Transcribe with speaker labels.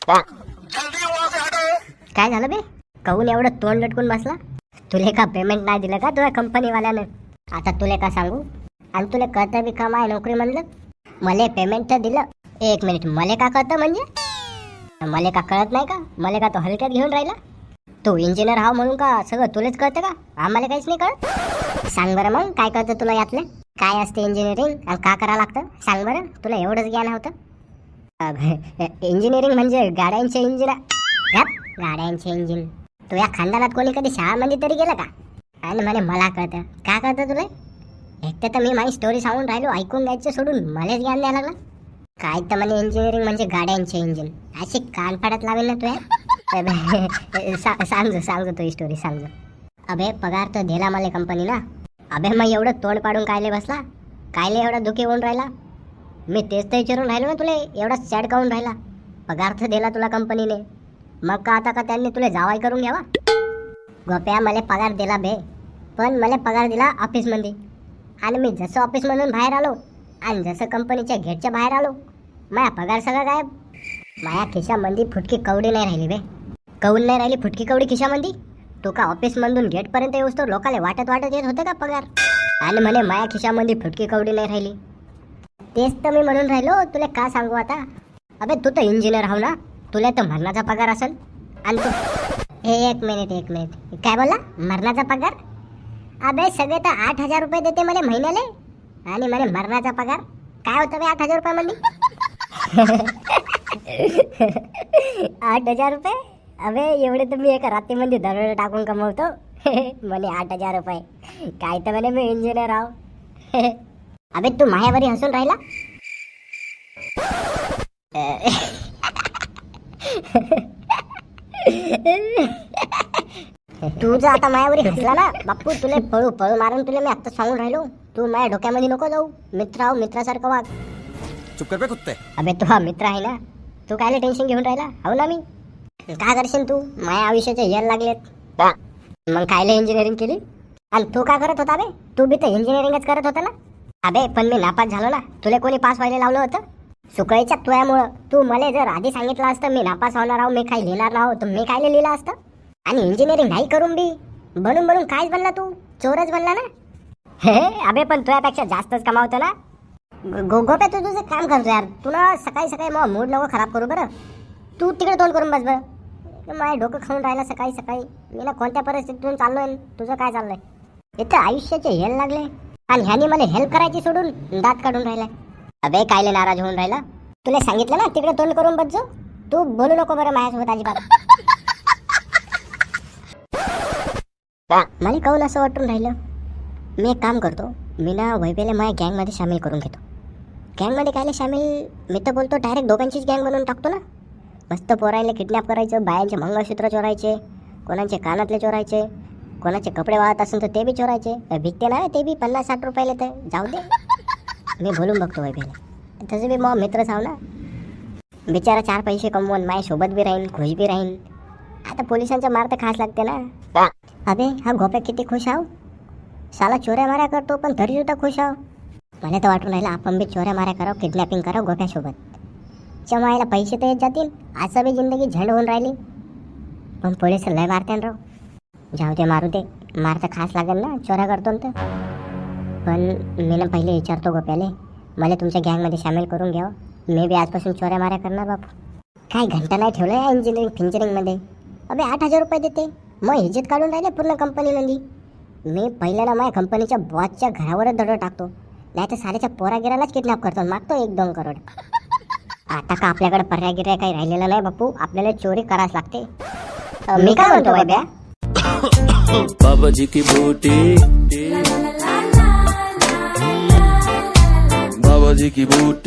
Speaker 1: काय झालं बे? कहून एवढं तोंड लटकून बसला? तुले का पेमेंट नाही दिलं का तुझ्या कंपनीवाल्यानं? आता तुले का सांगू? आणि तुला कळतं बी का माय नोकरी म्हणलं? मले पेमेंट तर दिलं. एक मिनिट, मले का कळतं म्हणजे? मले का कळत नाही का? मले का तो हलक्यात घेऊन राहिला? तू इंजिनियर हाव म्हणून का सगळं तुलेच कळतं का? आम्हाला काहीच नाही कळत. सांग बरं मग काय कळतं तुला यातलं? काय असते इंजिनिअरिंग आणि का करावं लागतं? सांग बरं, तुला एवढंच ज्ञान होतं? इंजिनिअरिंग म्हणजे गाड्यांचे इंजिन. गाड्यांचे इंजिन. तू या खानदानात कोणी कधी शाळामध्ये तरी गेलं का? आणि म्हणे मला कळतं. का कळतं तुला? एकटं तर मी माझी स्टोरी सांगून राहिलो, ऐकून घ्यायचं सोडून मलाच ज्ञान द्यायला लागला. काय तर म्हणे इंजिनिअरिंग म्हणजे गाड्यांचे इंजिन. अशी कान फाडत लावेल ना तू. सांगतो तू स्टोरी सांगतो. अबे पगार तर दिला मला कंपनीला. अबे मग एवढं तोंड पाडून कायले बसला? कायले एवढा दुखी होऊन राहिला? मी तेच तर विचारून राहिलो ना तुला, एवढा सॅड काऊन राहिला? पगार तर दिला तुला कंपनीने, मग का आता का त्यांनी तुला जावाई करून घ्यावा? गोप्या, मला पगार दिला बे, पण मला पगार दिला ऑफिसमध्ये. आणि मी जसं ऑफिसमधून बाहेर आलो आणि जसं कंपनीच्या गेटच्या बाहेर आलो, माझा पगार सगळा गायब. माझ्या खिशामध्ये फुटकी कवडी नाही राहिली बे. कौन नाही राहिली फुटकी कवडी खिशामध्ये? तू का ऑफिसमधून गेटपर्यंत येऊस तर लोकांना वाटत येत होते का पगार? आणि म्हणे माझ्या खिशामध्ये फुटकी कवडी नाही राहिली. तेच तर मी म्हणून राहिलो, तुला का सांगू आता? अबे तू तर इंजिनियर हाव ना, तुला तर मरणाचा पगार असेल. आणि तू एक मिनिट, काय बोला? मरणाचा पगार? अबे सगळे तर 8,000 रुपये देते मला महिन्याले, आणि म्हणे मरणाचा पगार. काय होतं बे 8,000 रुपयामध्ये? 8,000 रुपये? अबे एवढे तर मी एका रात्रीमध्ये दरोडे टाकून कमवतो. म्हणे 8,000 रुपये. काय तर म्हणे मी इंजिनियर आहो. अबे तू मायावरी हसून राहिला? तू जर आता मायावरी हसला ना बाप्पू, तुला पळू मारून तुला मी आता सांगून राहिलो. तू माझ्या डोक्यामध्ये नको जाऊ. मित्र आहो, मित्रासारखं वाग.
Speaker 2: चुप कर बे कुत्ते.
Speaker 1: अबे तू हा मित्र आहे ना, तू कायले टेन्शन घेऊन राहिला? हो ना मी. काय करशील तू? माझ्या आयुष्याचे येल लागलेत. मग कायले इंजिनिअरिंग केली? आणि तू काय करत होता बे? तू बी तर इंजिनिअरिंगच करत होता ना? अबे पण मी नापास झालो ना. तुला कोणी पास व्हायला लावलं होतं? सुकळीच्या तुझ्यामुळं. तू मला जर आधी सांगितलं असतं मी नापास होणार आहो, मी काही लिहिणार नाहो, तर मी कायले लिहिलं असतं? आणि इंजिनिअरिंग नाही करून बी बनून कायच बनला तू? चोरच बनला ना. हे अबे पण तुझ्यापेक्षा जास्तच कमावतो ना. गोप्या तू तुझं काम करतो यार. तुला सकाळी मग मूड नको खराब करू बरं. तू तिकडे तोंड करून बस बरं. माझं डोकं खाऊन राहिला सकाळी. मी ना कोणत्या परिस्थितीतून चाललोय, तुझं काय चाललंय? इथं आयुष्याचे हेल लागले आणि ह्यानी मला हेल्प करायची सोडून दात काढून राहिलाय. अबे कायले नाराज होऊन राहिला? तुला सांगितलं ना तिकडे तोंड करून बस. तू बोलू नको बरं माझ्यासोबत अजिबात. मला काऊन असं वाटून राहिलं? मी एक काम करतो, मी ना वैभवला माझ्या गँगमध्ये सामील करून घेतो. गँगमध्ये कायले सामील? मी तर बोलतो डायरेक्ट दोघांचीच गँग बनवून टाकतो ना. मस्त पोरायला किडनॅप करायचं, बायांचे मंगळसूत्र चोरायचे, कोणाचे कानातले चोरायचे, कोणाचे कपडे वाळत असेल तर ते बी चोरायचे. भिकते ना ते बी 50-60 रुपयाला. तर जाऊ दे, मी बोलून बघतो वैभवला. तसं बी मग मित्रच आहो ना. बिचारा 4 पैसे कमवून माझ्यासोबत बी राहीन, खुश बी राहीन. आता पोलिसांच्या मार तर खास लागते ना. अबे हा गोप्या किती खुश आहो. साला चोऱ्या माऱ्या करतो पण तरी सुद्धा खुश आहो. मला तर वाटून राहिलं आपण बी चोऱ्या माऱ्या करावं, किडनॅपिंग करावं गोप्यासोबत. चमायला पैसे तर येत जातील. असं बी जिंदगी झंड होऊन राहिली. पण पोलिस लय मारते ना राव. जाऊ दे, मारू दे. मार तर खास लागेल ना, चोऱ्या करतो ना. पण मी ना पहिले विचारतो गोप्याले, मला तुमच्या गँगमध्ये सामील करून घ्यावं. मी बी आजपासून चोऱ्या माऱ्या करणार बापू. काय घंटा नाही ठेवलं या इंजिनिअरिंगमध्ये. अबे 8,000 रुपये देते, मग इज्जत काढून राहिले पूर्ण कंपनीमध्ये. मी पहिल्याला माझ्या कंपनीच्या बॉसच्या घरावरच दडो टाकतो, नाही तर साऱ्याच्या पोरागिरालाच किडनॅप करतो, मागतो 1-2 करोड. आता का आपल्याकडे पर्याय गिर्याय काही राहिलेला नाही बापू, आपल्याला चोरी करायच लागते. मी काय म्हणतो बाब्या?
Speaker 3: बाबाजी की बूटी, बाबाजी की बूटी.